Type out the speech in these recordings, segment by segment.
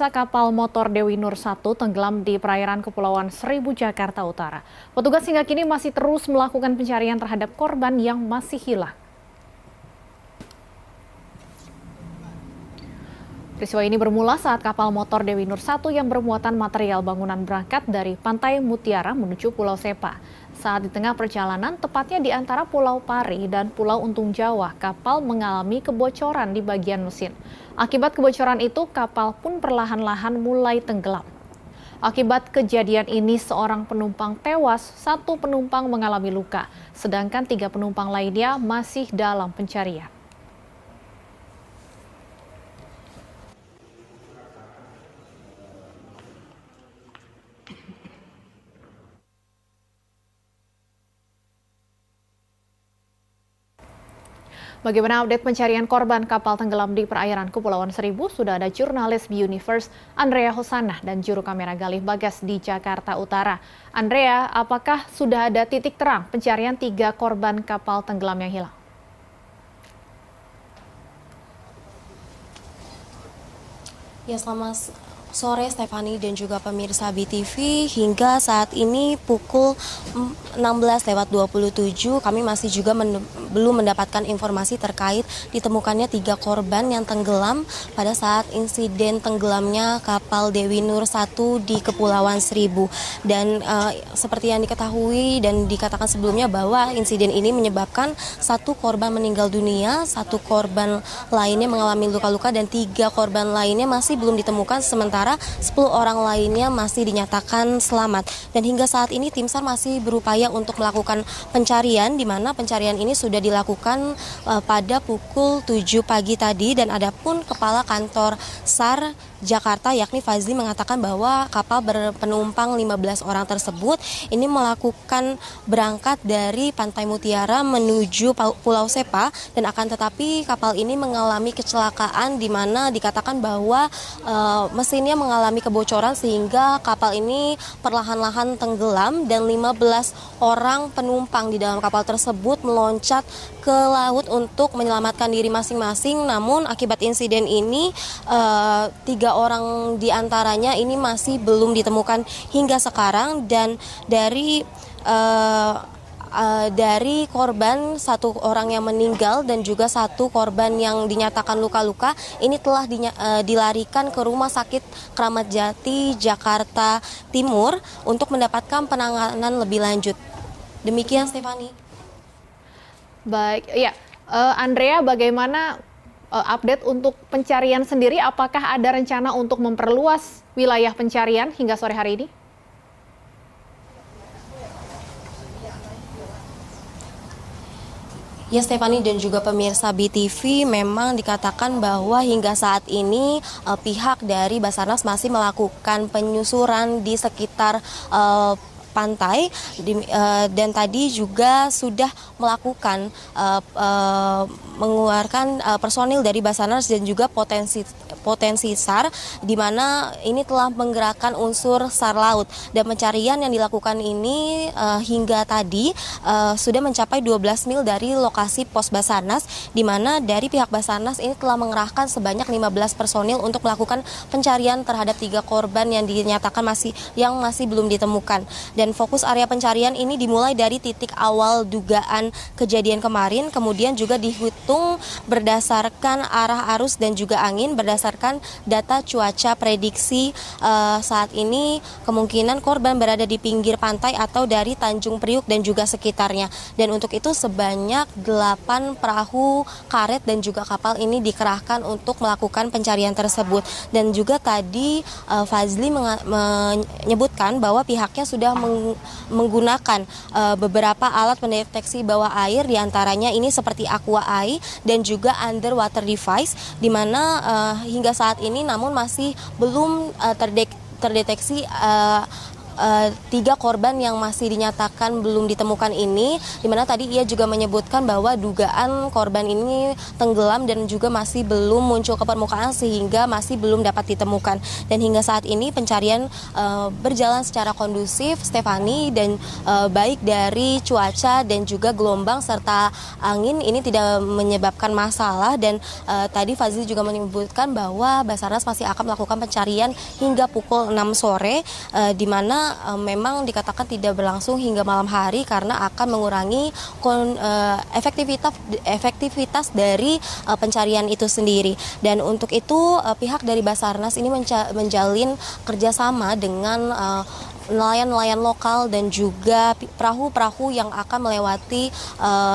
Kapal motor Dewi Nur 1 tenggelam di perairan Kepulauan Seribu, Jakarta Utara. Petugas hingga kini masih terus melakukan pencarian terhadap korban yang masih hilang. Peristiwa ini bermula saat kapal motor Dewi Nur 1 yang bermuatan material bangunan berangkat dari Pantai Mutiara menuju Pulau Sepa. Saat di tengah perjalanan, tepatnya di antara Pulau Pari dan Pulau Untung Jawa, kapal mengalami kebocoran di bagian mesin. Akibat kebocoran itu, kapal pun perlahan-lahan mulai tenggelam. Akibat kejadian ini, seorang penumpang tewas, satu penumpang mengalami luka, sedangkan 3 penumpang lainnya masih dalam pencarian. Bagaimana update pencarian korban kapal tenggelam di perairan Kepulauan Seribu? Sudah ada jurnalis Universe Andrea Hosanah dan juru kamera Galih Bagas di Jakarta Utara. Andrea, apakah sudah ada titik terang pencarian 3 korban kapal tenggelam yang hilang? Ya, selamat sore Stefani dan juga pemirsa BTV. Hingga saat ini pukul 16:27 kami masih juga belum mendapatkan informasi terkait ditemukannya 3 korban yang tenggelam pada saat insiden tenggelamnya kapal Dewi Nur 1 di Kepulauan Seribu. Dan seperti yang diketahui dan dikatakan sebelumnya bahwa insiden ini menyebabkan 1 korban meninggal dunia, 1 korban lainnya mengalami luka-luka dan 3 korban lainnya masih belum ditemukan, sementara 10 orang lainnya masih dinyatakan selamat. Dan hingga saat ini tim SAR masih berupaya untuk melakukan pencarian, di mana pencarian ini sudah dilakukan pada pukul 7 pagi tadi. Dan adapun Kepala Kantor SAR Jakarta yakni Fazli mengatakan bahwa kapal berpenumpang 15 orang tersebut ini melakukan berangkat dari Pantai Mutiara menuju Pulau Sepa, dan akan tetapi kapal ini mengalami kecelakaan di mana dikatakan bahwa mesinnya mengalami kebocoran sehingga kapal ini perlahan-lahan tenggelam dan 15 orang penumpang di dalam kapal tersebut meloncat ke laut untuk menyelamatkan diri masing-masing. Namun akibat insiden ini 3 orang diantaranya ini masih belum ditemukan hingga sekarang, dan dari korban 1 orang yang meninggal dan juga 1 korban yang dinyatakan luka-luka ini telah dilarikan ke Rumah Sakit Kramat Jati Jakarta Timur untuk mendapatkan penanganan lebih lanjut. Demikian Stefani. Baik, ya, Andrea, bagaimana update untuk pencarian sendiri? Apakah ada rencana untuk memperluas wilayah pencarian hingga sore hari ini? Ya Stefani dan juga pemirsa BTV, memang dikatakan bahwa hingga saat ini pihak dari Basarnas masih melakukan penyusuran di sekitar pantai, dan tadi juga sudah melakukan mengeluarkan personil dari Basarnas dan juga potensi SAR, di mana ini telah menggerakkan unsur SAR laut, dan pencarian yang dilakukan ini hingga tadi sudah mencapai 12 mil dari lokasi pos Basarnas, di mana dari pihak Basarnas ini telah mengerahkan sebanyak 15 personil untuk melakukan pencarian terhadap 3 korban yang dinyatakan masih belum ditemukan. Dan fokus area pencarian ini dimulai dari titik awal dugaan kejadian kemarin, kemudian juga dihitung berdasarkan arah arus dan juga angin, berdasarkan data cuaca prediksi saat ini kemungkinan korban berada di pinggir pantai atau dari Tanjung Priuk dan juga sekitarnya. Dan untuk itu sebanyak 8 perahu karet dan juga kapal ini dikerahkan untuk melakukan pencarian tersebut. Dan juga tadi Fazli menyebutkan bahwa pihaknya sudah menggunakan beberapa alat pendeteksi bawah air, diantaranya ini seperti Aqua Eye dan juga underwater device, di mana hingga saat ini namun masih belum terdeteksi 3 korban yang masih dinyatakan belum ditemukan ini, di mana tadi ia juga menyebutkan bahwa dugaan korban ini tenggelam dan juga masih belum muncul ke permukaan sehingga masih belum dapat ditemukan. Dan hingga saat ini pencarian berjalan secara kondusif, Stefani, dan baik dari cuaca dan juga gelombang serta angin ini tidak menyebabkan masalah. Dan tadi Fazli juga menyebutkan bahwa Basarnas masih akan melakukan pencarian hingga pukul 6 sore, di mana memang dikatakan tidak berlangsung hingga malam hari karena akan mengurangi efektivitas dari pencarian itu sendiri. Dan untuk itu pihak dari Basarnas ini menjalin kerjasama dengan nelayan-nelayan lokal dan juga perahu-perahu yang akan melewati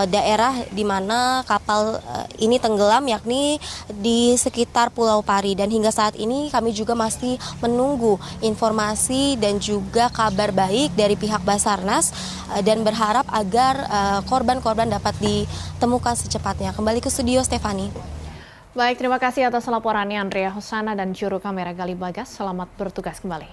daerah di mana kapal ini tenggelam, yakni di sekitar Pulau Pari. Dan hingga saat ini kami juga masih menunggu informasi dan juga kabar baik dari pihak Basarnas dan berharap agar korban-korban dapat ditemukan secepatnya. Kembali ke studio, Stefani. Baik, terima kasih atas laporannya Andrea Hosana dan juru kamera Gali Bagas. Selamat bertugas kembali.